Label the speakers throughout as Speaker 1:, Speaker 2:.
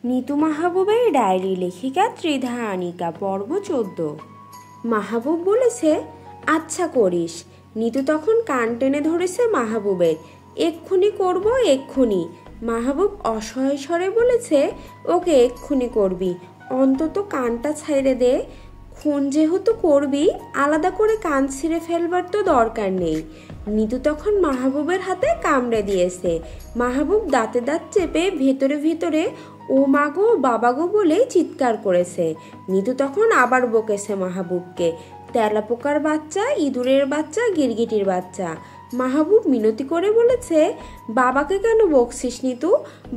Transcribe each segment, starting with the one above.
Speaker 1: Nitu মাহবুবের diary লেখিকা ত্রিধা আনিকা পর্ব 14। মাহবুব বলেছে, আচ্ছা করিস। নিতু তখন কান টেনে ধরেছে মাহবুবের। এক্ষুনি করব, এক্ষুনি। মাহবুব অসহায় স্বরে বলেছে, ওকে এক্ষুনি করবি, অন্তত কানটা ছাইড়ে দে। খুন যেহেতু করবি, আলাদা করে কান ছিঁড়ে ফেলবার তো দরকার নেই। নিতু তখন মাহবুবের হাতে কামড়ে দিয়েছে। মাহবুব দাঁতে দাঁত চেপে ভেতরে ভেতরে ও মাগো বাবাগো বলে চিৎকার করেছে। নিতু তখন আবার বকেছে মাহবুবকে, তেলাপোকার বাচ্চা, ইঁদুরের বাচ্চা, গিরগিটির বাচ্চা। মাহবুব মিনতি করে বলেছে, বাবাকে কেন বকছিস নিতু?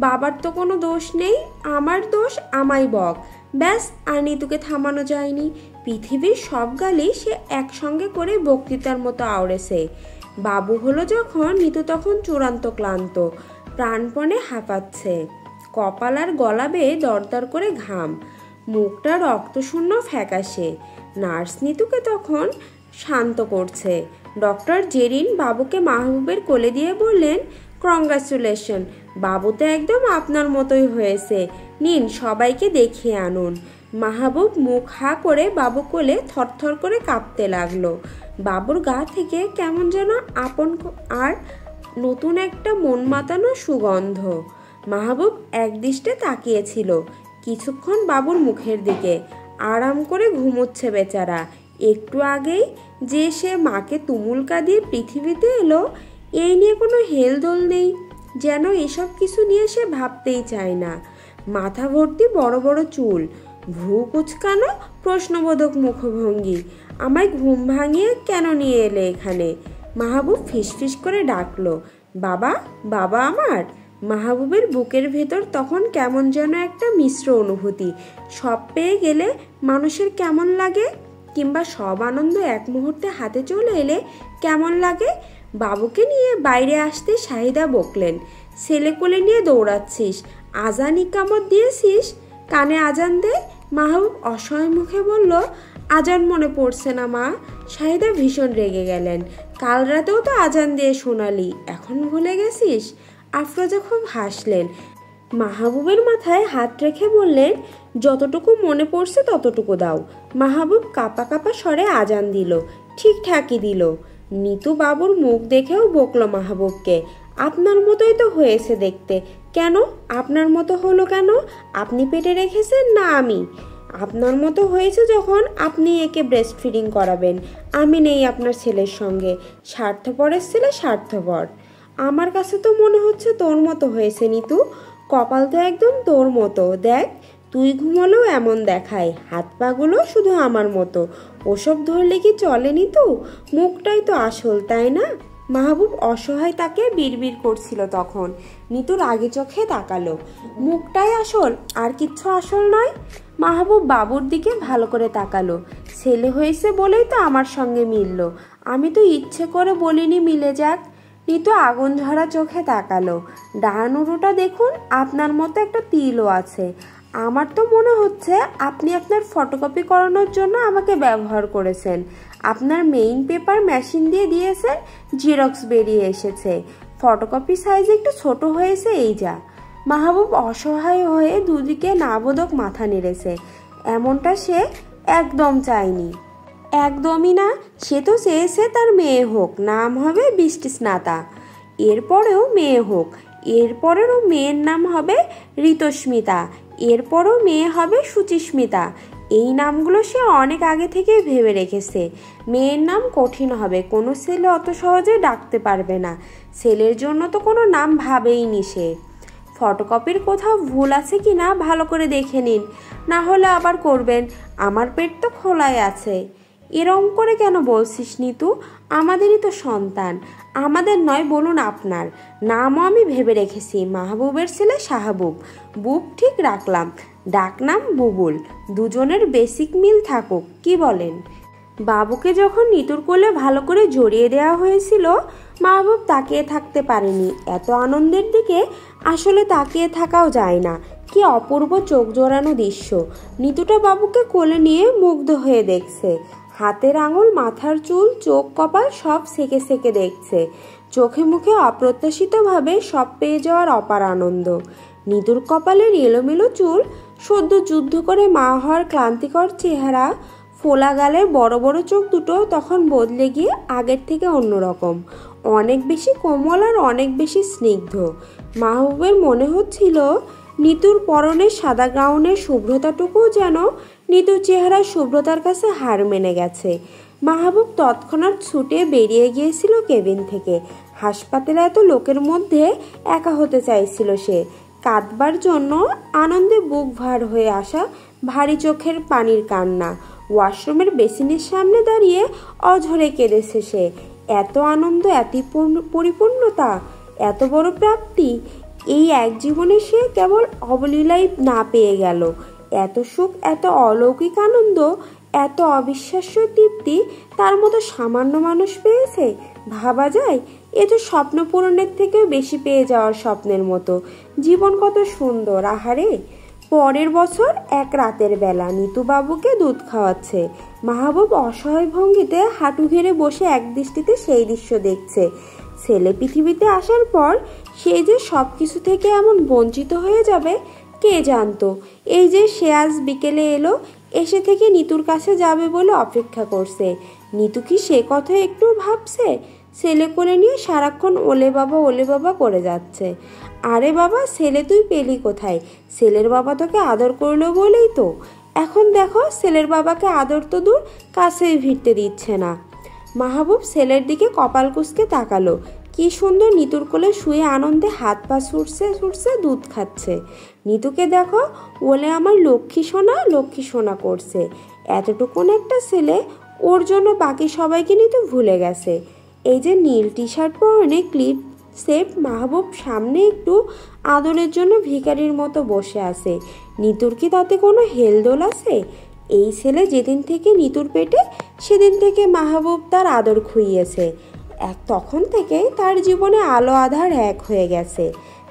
Speaker 1: বাবার তো কোনো দোষ নেই, আমার দোষ, আমায় বক। ব্যাস, আর নিতুকে থামানো যায়নি। পৃথিবীর সব গালি সে একসঙ্গে করে বক্তৃতার মতো আওড়েছে। বাবু হলো যখন, নিতু তখন চূড়ান্ত ক্লান্ত, প্রাণপণে হাঁপাচ্ছে। কপাল আর গলা বেয়ে দরদর করে ঘাম, মুখটা রক্তশূন্য ফ্যাকাশে। নার্স নিতুকে তখন শান্ত করছে। ডক্টর জেরিন বাবুকে মাহবুবের কোলে দিয়ে বললেন, কংগ্রাচুলেশন, বাবু তো একদম আপনার মতোই হয়েছে, নিন সবাইকে দেখিয়ে আনুন। মাহবুব মুখ হা করে বাবু কোলে থরথর করে কাঁপতে লাগলো। বাবুর গা থেকে কেমন যেন আপন আর নতুন একটা মন মাতানো সুগন্ধ। মাহবুব একদৃষ্টে তাকিয়েছিল কিছুক্ষণ বাবুর মুখের দিকে। আরাম করে ঘুমোচ্ছে বেচারা। একটু আগেই যে সে মাকে তুমুল কাঁদিয়ে পৃথিবীতে এলো, এই নিয়ে কোনো হেলদোল নেই। যেন এসব কিছু নিয়ে সে ভাবতেই চায় না। মাথা ভর্তি বড় বড় চুল, ভ্রু কুচকানো, প্রশ্নবোধক মুখভঙ্গি। আমায় ঘুম ভাঙিয়ে কেন নিয়ে এলে এখানে? মাহবুব ফিসফিস করে ডাকলো, বাবা, বাবা আমার। মাহবুবের বুকের ভেতর তখন কেমন যেন একটা মিশ্র অনুভূতি। সব পেয়ে গেলে মানুষের কেমন লাগে, কিংবা সব আনন্দ এক মুহূর্তে হাতে চলে এলে কেমন লাগে। বাবুকে নিয়ে বাইরে আসতে শাহিদা বকলেন, ছেলে কোলে নিয়ে দৌড়াচ্ছিস, আজান ইকামত দিয়েছিস, কানে আজান দে। মাহবুব অসহায় মুখে বলল, আজান মনে পড়ছে না মা। শাহিদা ভীষণ রেগে গেলেন, কাল রাতেও তো আজান দিয়ে শোনালি, এখন ভুলে গেছিস? আফরোজা খুব হাসলেন। মাহবুবের মাথায় হাত রেখে বললেন, যতটুকু মনে পড়ছে ততটুকু দাও। মাহবুব কাঁপা কাঁপা স্বরে আজান দিল, ঠিকঠাকই দিল। নিতু বাবুর মুখ দেখেও বকলো মাহবুবকে, আপনার মতোই তো হয়েছে দেখতে। কেন আপনার মতো হলো কেন? আপনি পেটে রেখেছেন না আমি? আপনার মতো হয়েছে যখন আপনি একে ব্রেস্ট ফিডিং করাবেন, আমি নেই আপনার ছেলের সঙ্গে। স্বার্থপরের ছেলে স্বার্থপর। আমার কাছে তো মনে হচ্ছে তোর মতো হয়েছে নিতু, কপাল তো একদম তোর মতো। দেখ, তুই ঘুমোলেও এমন দেখায়, হাত পাগুলো শুধু আমার মতো। ওসব ধরলে কি চলে নিতু? মুখটাই তো আসল, তাই না? মাহবুব অসহায় তাকে বিড়বিড় করছিল তখন। নিতু রাগে চোখে তাকালো, মুখটাই আসল, আর কিচ্ছু আসল নয়? মাহবুব বাবুর দিকে ভালো করে তাকালো। ছেলে হয়েছে বলেই তো আমার সঙ্গে মিলল, আমি তো ইচ্ছে করে বলিনি মিলে যাক। নিতু আগুন ঝরা চোখে তাকালো, ডান উরুটা দেখুন, আপনার মতো একটা তিলও আছে। আমার তো মনে হচ্ছে আপনি আপনার ফটোকপি করানোর জন্য আমাকে ব্যবহার করেছেন। আপনার মেইন পেপার মেশিন দিয়ে দিয়েছেন, জেরক্স বেরিয়ে এসেছে, ফটোকপি সাইজ একটু ছোট হয়েছে, এই যা। মাহবুব অসহায় হয়ে দুদিকে নাবোধক মাথা নেড়েছে। এমনটা সে একদম চায়নি, একদমই না। সে তো চেয়েছে তার মেয়ে হোক, নাম হবে বৃষ্টি স্নাতা। এরপরেও মেয়ে হোক, এরপরেরও মেয়ের নাম হবে ঋতস্মিতা, এরপরও মেয়ে হবে সুচিস্মিতা। এই নামগুলো সে অনেক আগে থেকেই ভেবে রেখেছে। মেয়ের নাম কঠিন হবে, কোনো ছেলে অত সহজে ডাকতে পারবে না। ছেলের জন্য তো কোনো নাম ভাবেইনি সে। ফটোকপির কোথাও ভুল আছে কি না ভালো করে দেখে নিন, না হলে আবার করবেন। আমার পেট তো খোলাই আছে। এরম করে কেন বলছিস নিতু? আমাদেরই তো সন্তান। আমাদের নয়, বলুন আপনার। নামও আমি ভেবে রেখেছি, মাহবুবের ছেলে শাহাবুব। বুব ঠিক রাখলাম, ডাকনাম বুবুল। দুজনের বেসিক মিল থাকুক, কি বলেন? বাবুকে যখন নিতুর কোলে ভালো করে জড়িয়ে দেওয়া হয়েছিল, মাহবুব তাকিয়ে থাকতে পারেনি। এত আনন্দের দিকে আসলে তাকিয়ে থাকাও যায় না। কি অপূর্ব চোখ জোড়ানো দৃশ্য। নিতুটা বাবুকে কোলে নিয়ে মুগ্ধ হয়ে দেখছে। হাতের আঙুল, মাথার চুল, চোখ, কপাল সব সেকে সেকে দেখছে। চোখে মুখে অপ্রত্যাশিতভাবে সব পেয়ে যাওয়ার অপার আনন্দ। নিতুর কপালের এলোমেলো চুল, সদ্য যুদ্ধ করে মা হওয়ার ক্লান্তিকর চেহারা, ফোলা গালের বড় বড় চোখ দুটো তখন বদলে গিয়ে আগের থেকে অন্যরকম, অনেক বেশি কোমল আর অনেক বেশি স্নিগ্ধ। মাহবুবের মনে হচ্ছিল নিতুর পরনের সাদা গাউনের শুভ্রতাটুকুও যেন নিতুর চেহারার শুভ্রতার কাছে হার মেনে গেছে। মাহবুব তৎক্ষণাৎ ছুটে বেরিয়ে গিয়েছিল কেবিন থেকে। হাসপাতালে এত লোকের মধ্যে একা হতে চাইছিল সে। কাঁদবার জন্য আনন্দে বুক ভার হয়ে আসা ভারী চোখের পানির কান্না। ওয়াশরুমের বেসিনের সামনে দাঁড়িয়ে অঝরে কেঁদেছে সে। এত আনন্দ, এত পরিপূর্ণতা, এত বড় প্রাপ্তি এই এক জীবনে সে কেবল অবলীলাই না পেয়ে গেল। এত সুখ, এত অলৌকিক আনন্দ, এত অবিশ্বাস্য তৃপ্তি তার মতো সামান্য মানুষ পেয়েছে। ভাবা যায়, এ তো স্বপ্ন পূরণের থেকেও বেশি পেয়ে যাওয়ার স্বপ্নের মতো। জীবন কত সুন্দর! আহারে! পরের বছর এক রাতের বেলা নিতু বাবুকে দুধ খাওয়াচ্ছে। মাহবুব অসহায় ভঙ্গিতে হাঁটু ঘেরে বসে এক দৃষ্টিতে সেই দৃশ্য দেখছে। ছেলে পৃথিবীতে আসার পর সে যে সব কিছু থেকে এমন বঞ্চিত হয়ে যাবে কে জানতো। এই যে সে আজ বিকেলে এলো, এসে থেকে নিতুর কাছে যাবে বলে অপেক্ষা করছে। নিতু কি সে কথা একটু ভাবছে? ছেলে কোলে নিয়ে সারাক্ষণ ওলে বাবা করে যাচ্ছে। আরে বাবা, ছেলে তুই পেলি কোথায়? ছেলের বাবা তোকে আদর করলো বলেই তো। এখন দেখো, ছেলের বাবাকে আদর তো দূর, কাছেই ভিড়তে দিচ্ছে না। মাহবুব ছেলের দিকে কপাল কুঁচকে তাকালো। কি সুন্দর নিতুর কোলে শুয়ে আনন্দে হাত পা ছুটছে দুধ খাচ্ছে। নিতুকে দেখো, বলে আমার লক্ষ্মী সোনা করছে। এতটুকুন একটা ছেলে, ওর জন্য বাকি সবাইকে নিতে ভুলে গেছে। এই যে নীল টি শার্ট পরনে ক্লিপ সেপ মাহবুব সামনে একটু আদরের জন্য ভিখারির মতো বসে আছে। নিতুর কি তাতে কোনো হেলদোল আছে? এই ছেলে যেদিন থেকে নিতুর পেটে, সেদিন থেকে মাহবুব তার আদর খুইয়েছে। তখন থেকে তার জীবনে আলো আধার এক হয়ে গেছে।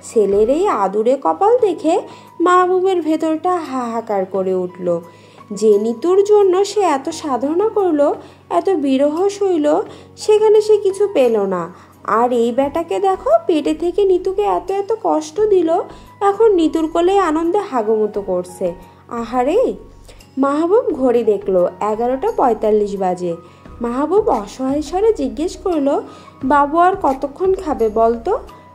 Speaker 1: ছেলের এই আদুরে কপাল দেখে মাহবুবের ভেতরটা হাহাকার করে উঠল। যে নিতুর জন্য সে এত সাধনা করলো, এত বিরহ সইল, সেখানে সে কিছু পেল না। আর এই বেটাকে দেখো, পেটে থেকে নিতুকে এত এত কষ্ট দিল, এখন নিতুর কোলে আনন্দে হাগুমতো করছে। আহারে! মাহবুব ঘড়ি দেখলো, 11:45 বাজে। মাহবুব অসহায় স্বরে জিজ্ঞেস করলো, বাবু আর কতক্ষণ খাবে বলতো?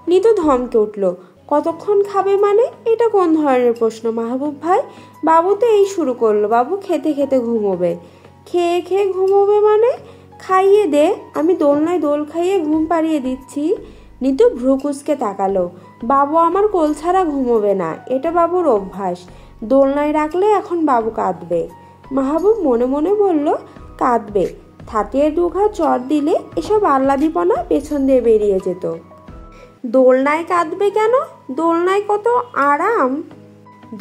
Speaker 1: নিতু ধমকে উঠল, কতক্ষণ খাবে মানে? এটা কোন ধরনের প্রশ্ন মাহবুব ভাই? বাবু তো এই শুরু করলো, বাবু খেতে খেতে ঘুমোবে। খেয়ে খেয়ে ঘুমোবে মানে? খাইয়ে দে, আমি দোলনায় দোল খাইয়ে ঘুম পাড়িয়ে দিচ্ছি। নিতু ভ্রু কুঁচকে তাকালো। বাবু আমার কোল ছাড়া ঘুমোবে না, এটা বাবুর অভ্যাস। দোলনায় রাখলে এখন বাবু কাঁদবে। মাহবুব মনে মনে বলল, কাঁদবে, থাতিয়ে দুঘা চর দিলে এসব আহ্লাদীপনা পেছন দিয়ে বেরিয়ে যেত। দোলনায় কাঁদবে কেন? দোলনায় কত আরাম।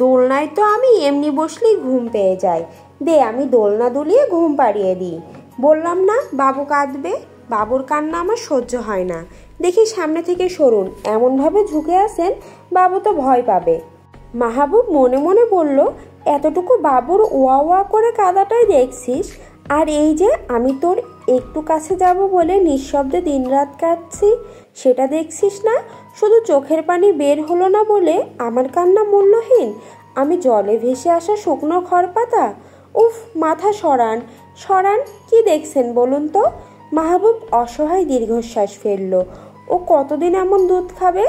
Speaker 1: দোলনায় তো আমি এমনি বসলেই ঘুম পেয়ে যাই। দে, আমি দোলনা দুলিয়ে ঘুম পাড়িয়ে দিই। বললাম না বাবু কাঁদবে। বাবুর কান্না আমার সহ্য হয় না। দেখি সামনে থেকে সরুন, এমনভাবে ঝুঁকে আসেন, বাবু তো ভয় পাবে। মাহবুব মনে মনে বলল, এতটুকু বাবুর ওয়া ওয়া করে কাঁদাটাই দেখছিস, আর এই যে আমি তোর একটু কাছে যাব বলে নিঃশব্দে দিনরাত কাটছি, সেটা দেখছিস না? শুধু চোখের পানি বের হলো না বলে আমার কান্না মূল্যহীন? আমি জলে ভেসে আসা শুকনো খড়পাতা? উফ, মাথা সরান সরান। কি দেখছেন বলুন তো? মাহবুব অসহায় দীর্ঘশ্বাস ফেলল। ও কতদিন এমন দুধ খাবে?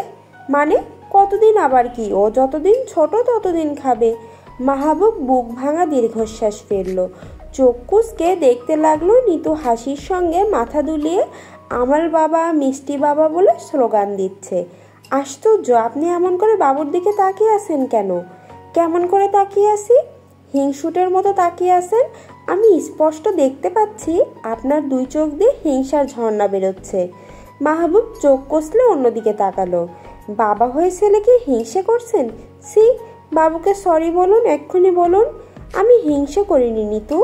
Speaker 1: মানে কতদিন আবার কি? ও যতদিন ছোট ততদিন খাবে। মাহবুব বুক ভাঙা দীর্ঘশ্বাস ফেলল। চোখ কুঁচকে দেখতে লাগলো নিতু হাসির সঙ্গে মাথা দুলিয়ে আমার বাবা, মিষ্টি বাবা বলে স্লোগান দিচ্ছে। আশ্চর্য, আপনি এমন করে বাবুর দিকে তাকিয়ে আছেন কেন? কেমন করে তাকিয়ে আছি? হিংসুটের মতো তাকিয়ে আছেন। আমি স্পষ্ট দেখতে পাচ্ছি আপনার দুই চোখ দিয়ে হিংসার ঝর্ণা বেরোচ্ছে। মাহবুব চোখ কষলে অন্যদিকে তাকালো। বাবা হয়ে ছেলেকে হিংসে করছেন? সি, বাবুকে সরি বলুন, এক্ষুনি বলুন। আমি হিংসে করিনি নিতু,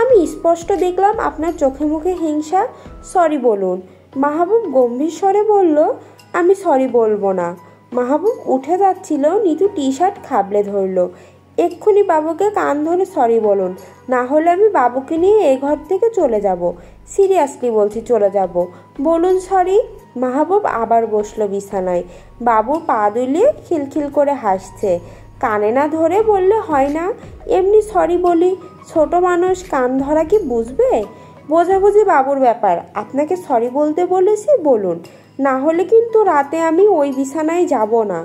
Speaker 1: আমি স্পষ্ট দেখলাম আপনার চোখে মুখে হিংসা। সরি বলুন। মাহবুব গম্ভীর স্বরে বলল, আমি সরি বলবো না। মাহবুব উঠে যাচ্ছিল, নিতু টি শার্ট খাবলে ধরল। এক্ষুনি বাবুকে কান ধরে সরি বলুন, না হলে আমি বাবুকে নিয়ে এ ঘর থেকে চলে যাব। সিরিয়াসলি বলছি, চলে যাব। বলুন সরি। মাহবুব আবার বসলো বিছানায়। বাবু পা দুলিয়ে খিলখিল করে হাসছে। কানে না ধরে বললে হয় না, এমনি সরি বলি। ছোট মানুষ, কান ধরা কি বুঝবে? বোঝাবুঝি বাবুর ব্যাপার। আপনাকে সরি বলতে বলেছি, বলুন, না হলে কিন্তু রাতে আমি ওই বিছানায় যাব না।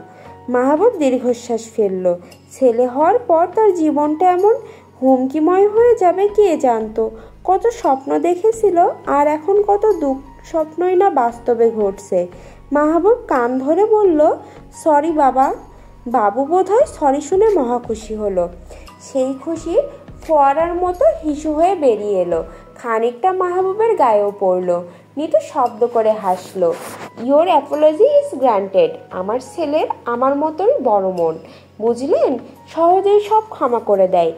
Speaker 1: মাহবুব দীর্ঘশ্বাস ফেলল। ছেলে হওয়ার পর তার জীবনটা এমন হুমকিময় হয়ে যাবে কে জানতো। কত স্বপ্ন দেখেছিল, আর এখন কত স্বপ্নই না বাস্তবে ঘটছে। মাহবুব কান ধরে বলল, সরি বাবা। বাবু বোধহয় সরি শুনে মহা খুশি হলো। সেই খুশি ফোয়ারার মতো হিসু হয়ে বেরিয়ে এলো। খানিকটা মাহবুবের গায়েও পড়ল। নিতু শব্দ করে হাসলো। Your Apology is granted. আমার ছেলের আমার মতোই বড় মন, বুঝলেন? সহজেই সব ক্ষমা করে দেয়।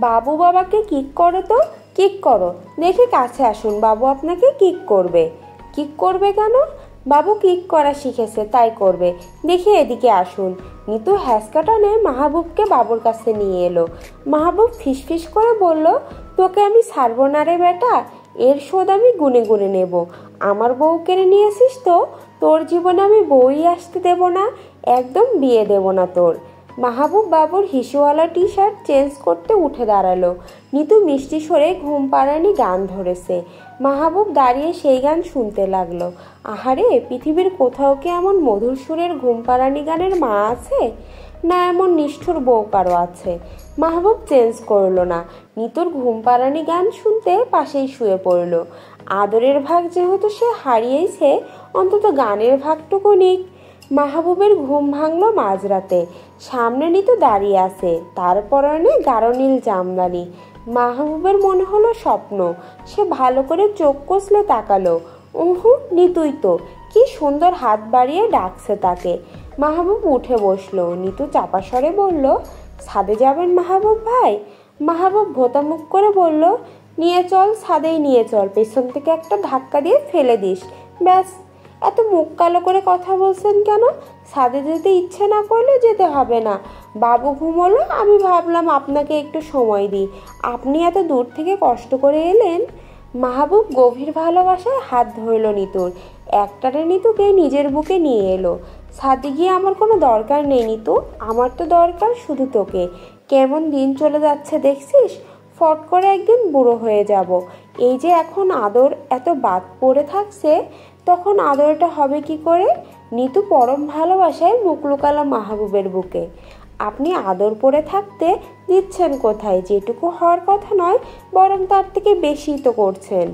Speaker 1: বাবু বাবাকে কিক করো তো, কিক করো। দেখে কাছে আসুন, বাবু আপনাকে কিক করবে। কিক করবে কেন? বাবু কিক করা শিখেছে, তাই করবে। দেখে এদিকে আসুন। নিতু হ্যাঁচকা টানে মাহবুবকে বাবুর কাছে নিয়ে এলো। মাহবুব ফিসফিস করে বলল, তোকে আমি ছাড়বো না রে বেটা। এর শোধ আমি গুনে গুনে নেব। আমার বউ কেড়ে নিয়েছিস তো, তোর জীবনে আমি বউই আসতে দেব না, একদম বিয়ে দেব না তোর। মাহবুব বাবুর হিসুওয়ালা টি শার্ট চেঞ্জ করতে উঠে দাঁড়ালো। নিতু মিষ্টি সরে ঘুম পাড়ানি গান ধরেছে। মাহবুব দাঁড়িয়ে সেই গান শুনতে লাগলো। আহারে, পৃথিবীর কোথাও কি এমন মধুর সুরের ঘুম পাড়ানি গানের মা আছে? না এমন নিষ্ঠুর বউ কারো আছে? মাহবুব চেঞ্জ করলো না। নিতুর ঘুম পাড়ানি গান শুনতে পাশেই শুয়ে পড়ল। আদরের ভাগ যেহেতু সে হারিয়েছে, অন্তত গানের ভাগটুকু নিক। মাহবুবের ঘুম ভাঙলো মাঝরাতে। সামনে নিতু দাঁড়িয়ে আছে, তার পরনে গাঢ় নীল জামদানি। মাহবুবের মনে হলো স্বপ্ন। সে ভালো করে চোখ কষলে তাকালো। নিতুই তো। কি সুন্দর হাত বাড়িয়ে ডাকছে তাকে। মাহবুব উঠে বসলো। নিতু চাপা স্বরে বলল, ছাদে যাবেন মাহবুব ভাই? মাহবুব ভোতামুখ করে বলল, নিয়ে চল, ছাদেই নিয়ে চল। পেছন থেকে একটা ধাক্কা দিয়ে ফেলে দিস, ব্যাস। এত মুখ কালো করে কথা বলছেন কেন? ছাদে যেতে ইচ্ছে না করলে যেতে হবে না। বাবু ঘুমোলো, আমি ভাবলাম আপনাকে একটু সময় দিই। আপনি এত দূর থেকে কষ্ট করে এলেন। মাহবুব গভীর ভালোবাসায় হাত ধরল নিতুর। একটানে নিতুকে নিজের বুকে নিয়ে এলো। ছাদে গিয়ে আমার কোনো দরকার নেই নিতু, আমার তো দরকার শুধু তোকে। কেমন দিন চলে যাচ্ছে দেখছিস? ফট করে একদিন বুড়ো হয়ে যাব। এই যে এখন আদর এত বাদ পড়ে থাকছে, তখন আদরটা হবে কি করে? নিতু পরম ভালোবাসায় মুখ লুকালো মাহবুবের বুকে। আপনি আদর পড়ে থাকতে দিচ্ছেন কোথায়? যেটুকু হওয়ার কথা নয়, বরং তার থেকে বেশি তো করছেন।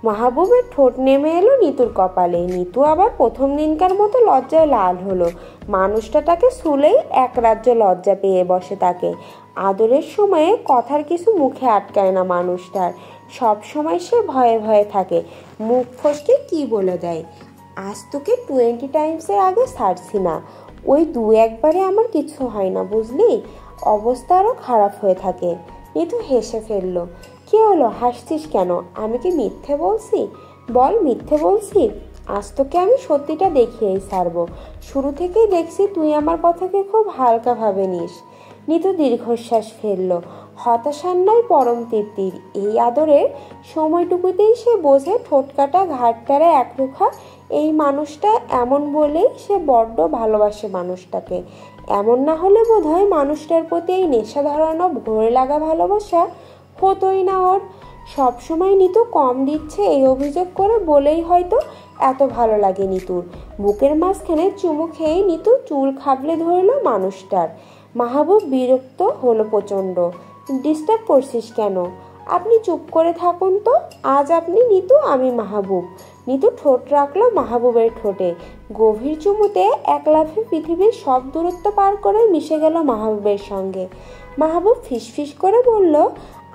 Speaker 1: মাহবুবের ঠোঁট নেমে এলো নিতুর কপালে। নিতু আবার প্রথম দিনকার মতো লজ্জায় লাল হলো। মানুষটা তাকে শুলেই এক রাজ্য লজ্জা পেয়ে বসে তাকে। আদরের সময়ে কথার কিছু মুখে আটকায় না মানুষটার। সব সময় সে ভয়ে ভয়ে থাকে, মুখ ফসকে কি বলে দেয়। আজ তোকে 20 টাইমসের আগে ছাড়ছি না। ওই 2-1বারে আমার কিছু হয় না, বুঝলি? অবস্থা আরও খারাপ হয়ে থাকে। নিতু হেসে ফেলল। কি হলো, হাসছিস কেন? আমি কি মিথ্যে বলছি? বল, মিথ্যে বলছি? আজ তোকে আমি সত্যিটা দেখিয়েই ছাড়বো। শুরু থেকেই দেখছি তুই আমার কথাকে খুব হালকাভাবে নিস। নিতু দীর্ঘশ্বাস ফেলল। হতাশার নয়, পরম তৃপ্তির। এই আদরের সময়টুকুতেই সে বোঝে ঠোঁট কাটা ঘাটটারে একরুখা এই মানুষটা এমন বলেই সে বড্ড ভালোবাসে মানুষটাকে। এমন না হলে বোধহয় মানুষটার প্রতি এই নেশা ধরানো ভরে লাগা ভালোবাসা হতোই না ওর। সবসময় নিতু কম দিচ্ছে এই অভিযোগ করে বলেই হয়তো এত ভালো লাগে নিতুর। বুকের মাঝখানে চুমু খেয়ে নিতু চুল খাবলে ধরল মানুষটার। মাহবুব বিরক্ত হলো প্রচণ্ড। ডিস্টার্ব করছিস কেন? আপনি চুপ করে থাকুন তো। আজ আপনি নিতু, আমি মাহবুব। নিতু ঠোঁট রাখলো মাহবুবের ঠোঁটে। গভীর চুমুতে এক লাফে পৃথিবীর সব দূরত্ব পার করে মিশে গেল মাহবুবের সঙ্গে। মাহবুব ফিসফিস করে বলল,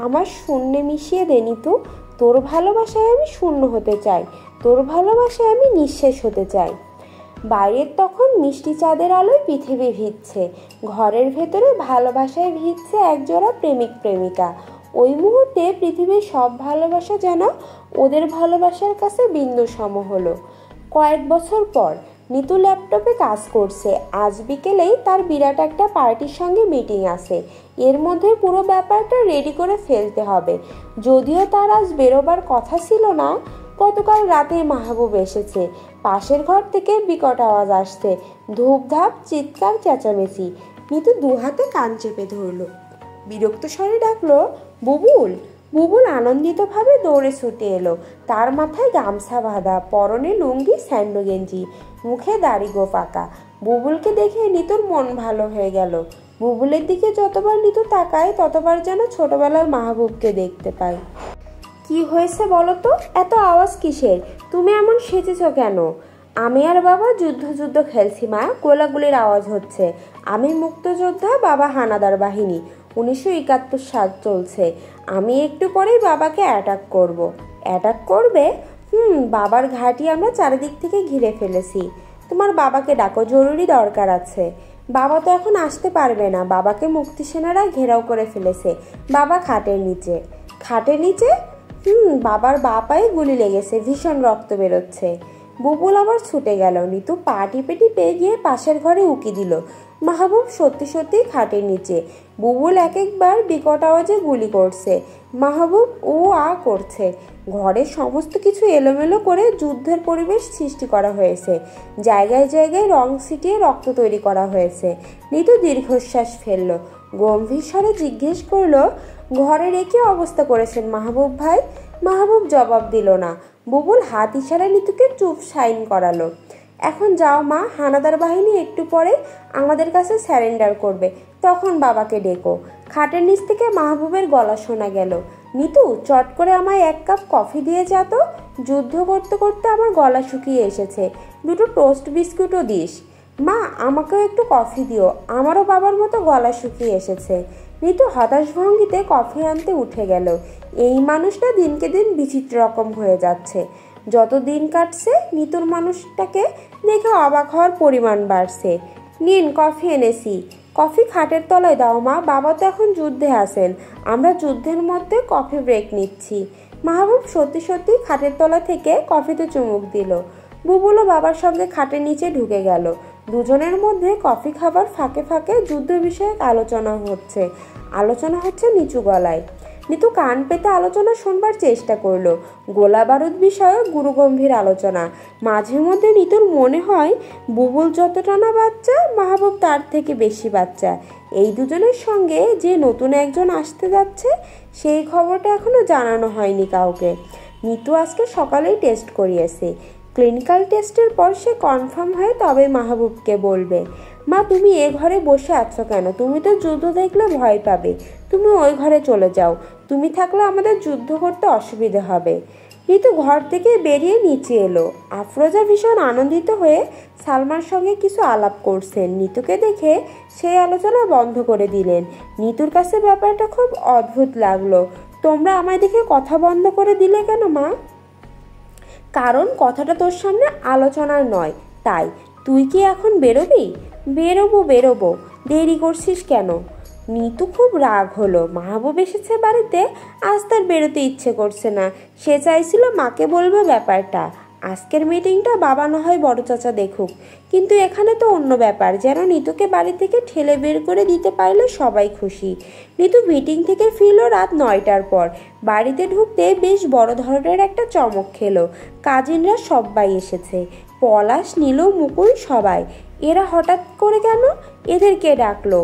Speaker 1: আমার শূন্যে মিশিয়ে দে নিতু। তোর ভালোবাসায় আমি শূন্য হতে চাই, তোর ভালোবাসায় আমি নিঃশেষ হতে চাই। বাইরের তখন মিষ্টি চাঁদের আলোয় পৃথিবী ভিজছে। ঘরের ভেতরে ভালোবাসায় ভিজছে একজোড়া প্রেমিক প্রেমিকা। ওই মুহূর্তে পৃথিবীর সব ভালোবাসা যেন ওদের ভালোবাসার কাছে বিন্দু সম হলো। কয়েক বছর পর নিতু ল্যাপটপে কাজ করছে। আজ বিকেলেই তার বিরাট একটা পার্টির সঙ্গে মিটিং আছে। এর মধ্যে পুরো ব্যাপারটা রেডি করে ফেলতে হবে। যদিও তার আজ বেরোবার কথা ছিল না, গতকাল রাতে মাহবুব এসেছে। পাশের ঘর থেকে বিকট আওয়াজ আসছে, ধূপধাপ, চিৎকার, চেঁচামেচি। নিতু দু হাতে কান চেপে ধরল, বিরক্ত স্বরে ডাকলো, বুবুল। বুবুল আনন্দিতভাবে দৌড়ে ছুটে এলো। তার মাথায় গামছা বাঁধা, পরনে লুঙ্গি, স্যান্ডো গেঞ্জি, মুখে দাড়ি গোফাকা। বুবুলকে দেখে নিতুর মন ভালো হয়ে গেল। বুবুলের দিকে যতবার নিতু তাকায় ততবার যেন ছোটবেলার মাহবুবকে দেখতে পায়। কি হয়েছে বলো তো, এত আওয়াজ কিসের? তুমি এমন সেজেছ কেন? আমি আর বাবা যুদ্ধ খেলছি মা, গোলাগুলির আওয়াজ হচ্ছে। আমি মুক্তযোদ্ধা, বাবা হানাদার বাহিনী। 1971 সাল চলছে। আমি একটু পরেই বাবাকে অ্যাটাক করব। অ্যাটাক করবে? বাবার ঘাঁটি আমরা চারিদিক থেকে ঘিরে ফেলেছি। তোমার বাবাকে ডাকো, জরুরি দরকার আছে। বাবা তো এখন আসতে পারবে না, বাবাকে মুক্তিসেনারা ঘেরাও করে ফেলেছে। বাবা খাটের নিচে। খাটের নিচে? বাবার বাঁ পায়ে গুলি লেগেছে, ভীষণ রক্ত বেরোচ্ছে। বুবুল আবার ছুটে গেল। নিতু পা টিপে টিপে গিয়ে পাশের ঘরে উকি দিল। মাহবুব সত্যি খাটের নিচে। বুবুল এক একবার বিকট আওয়াজে গুলি করছে। মাহবুব ও আ করছে। ঘরের সমস্ত কিছু এলোমেলো করে যুদ্ধের পরিবেশ সৃষ্টি করা হয়েছে। জায়গায় জায়গায় রং ছিটিয়ে রক্ত তৈরি করা হয়েছে। নিতু দীর্ঘশ্বাস ফেলল। গম্ভীর স্বরে জিজ্ঞেস করলো, ঘরের এ কি অবস্থা করেছেন মাহবুব ভাই? মাহবুব জবাব দিল না। বুবুল হাত ইশারায় নিতুকে চুপ সাইন করালো। এখন যাও মা, হানাদার বাহিনী একটু পরে আমাদের কাছে স্যারেন্ডার করবে, তখন বাবাকে ডেকো। খাটের নিচ থেকে মাহবুবের গলা শোনা গেল, নিতু চট করে আমায় 1 কাপ কফি দিয়ে যা তো। যুদ্ধ করতে করতে আমার গলা শুকিয়ে এসেছে। 2টো টোস্ট বিস্কুটও দিস। মা, আমাকেও একটু কফি দিও, আমারও বাবার মতো গলা শুকিয়ে এসেছে। নিতু হতাশ ভঙ্গিতে কফি আনতে উঠে গেল। এই মানুষটা দিনকে দিন বিচিত্র রকম হয়ে যাচ্ছে। যত দিন কাটছে নিতুর মানুষটাকে দেখে অবাক হওয়ার পরিমাণ বাড়ছে। নিন, কফি এনেছি। কফি খাটের তলায় দাও মা, বাবা তো এখন যুদ্ধে আছেন, আমরা যুদ্ধের মধ্যে কফি ব্রেক নিচ্ছি। মাহবুব সত্যি খাটের তলা থেকে কফিতে চুমুক দিল। বুবুলও বাবার সঙ্গে খাটের নিচে ঢুকে গেল। দুজনের মধ্যে কফি খাবার ফাঁকে ফাঁকে যুদ্ধ বিষয়ক আলোচনা হচ্ছে নিচু গলায়। নিতু কান পেতে আলোচনা শুনবার চেষ্টা করলো। গোলা বারুদ বিষয়ক গুরুগম্ভীর আলোচনা। মাঝে মধ্যে নিতুর মনে হয় বুবুল যতটা না বাচ্চা, মাহবুব তার থেকে বেশি বাচ্চা। এই দুজনের সঙ্গে যে নতুন একজন আসতে যাচ্ছে, সেই খবরটা এখনো জানানো হয়নি কাউকে। নিতু আজকে সকালেই টেস্ট করিয়েছে। ক্লিনিক্যাল টেস্টের পর সে কনফার্ম হয়ে তবে মাহবুবকে বলবে। মা, তুমি এ ঘরে বসে আছো কেন? তুমি তো যুদ্ধ দেখলে ভয় পাবে। তুমি ওই ঘরে চলে যাও, তুমি থাকলে আমাদের যুদ্ধ করতে অসুবিধে হবে। নিতু ঘর থেকে বেরিয়ে নিচে এলো। আফরোজা ভীষণ আনন্দিত হয়ে সালমার সঙ্গে কিছু আলাপ করছেন। নিতুকে দেখে সেই আলোচনা বন্ধ করে দিলেন। নিতুর কাছে ব্যাপারটা খুব অদ্ভুত লাগলো। তোমরা আমায় দেখে কথা বন্ধ করে দিলে কেন মা? কারণ কথাটা তোর সামনে আলোচনার নয়, তাই। তুই কি এখন বেরোবি? বেরোবো। দেরি করছিস কেন? নিতু খুব রাগ হলো। মাহবুব এসেছে বাড়িতে, আজ তার বেরোতে ইচ্ছে করছে না। সে চাইছিল মাকে বলবে ব্যাপারটা। আজকের মিটিংটা বাবা না হয় বড় চাচা দেখুক, কিন্তু এখানে তো অন্য ব্যাপার। যেন নিতুকে বাড়ি থেকে ঠেলে বের করে দিতে পারলে সবাই খুশি। নিতু মিটিং থেকে ফিরল রাত 9টার পর। বাড়িতে ঢুকতে বেশ বড় ধরনের একটা চমক খেলো। কাজিনরা সবাই এসেছে, পলাশ, নীলু, মুকুল, সবাই। এরা হঠাৎ করে কেন? এদেরকে ডাকলো।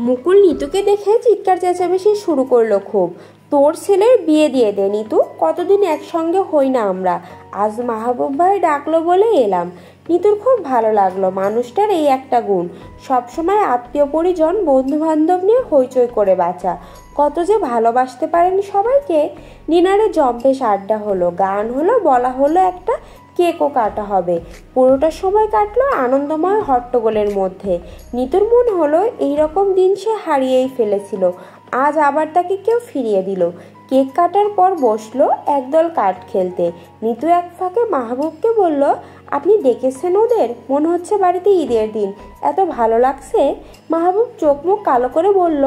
Speaker 1: মুকুল নিতুকে দেখে চিৎকার চেঁচামেচি শুরু করলো খুব। তোর ছেলের বিয়ে দিয়ে দে নিতু, কতদিন একসঙ্গে হই না আমরা। আজ মাহবুব ভাই ডাকলো বলে এলাম। নিতুর খুব ভালো লাগলো মানুষটার এই একটা গুণ, সবসময় আত্মীয় পরিজন বন্ধু বান্ধব নিয়ে হইচই করে বাঁচা। কত যে ভালোবাসতে পারেন সবাইকে। ডিনারে জম্পেশ আড্ডা হলো, গান হলো, বলা হলো একটা কেকও কাটা হবে। পুরোটা সময় কাটলো আনন্দময় হট্টগোলের মধ্যে। নিতুর মনে হলো এইরকম দিন সে হারিয়েই ফেলেছিল, আজ আবার তাকে কেউ ফিরিয়ে দিল। কেক কাটার পর বসলো একদল কাঠ খেলতে। নিতু এক ফাঁকে মাহবুবকে বলল, আপনি ডেকেছেন ওদের? মনে হচ্ছে বাড়িতে ঈদের দিন, এত ভালো লাগছে। মাহবুব চোখ মুখ কালো করে বলল,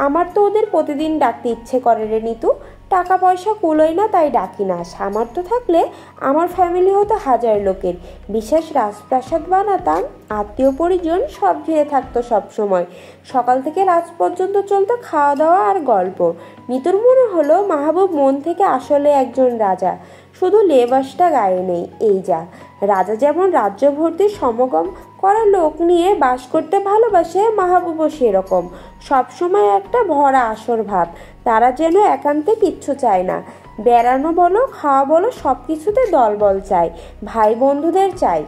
Speaker 1: আমার তো ওদের প্রতিদিন ডাকতে ইচ্ছে করে রে নিতু, টাকা পয়সা কুলোয় না, তাই ডাকি না। সামর্থ্য থাকলে আমার ফ্যামিলি হতো 1000 লোকের, বিশেষ রাজপ্রাসাদ বানাতাম, আত্মীয় পরিজন সব ঘিরে থাকতো সব সময়। সকাল থেকে রাত পর্যন্ত চলতো খাওয়া দাওয়া আর গল্প। নিতুর মনে হলো মাহবুব মন থেকে আসলে একজন রাজা। শুধু লেবাসটা গায়ে নেই। এই যা, রাজা যেমন রাজ্য ভর্তি সমাগম করা লোক নিয়ে বাস করতে ভালোবাসে, মাহবুবও সেরকম, সবসময় একটা ভরা আসর ভাব। তারা যেন একান্তে কিচ্ছু চায় না, বেড়ানো বলো খাওয়া বলো সব কিছুতে দলবল চায়, ভাই বন্ধুদের চায়।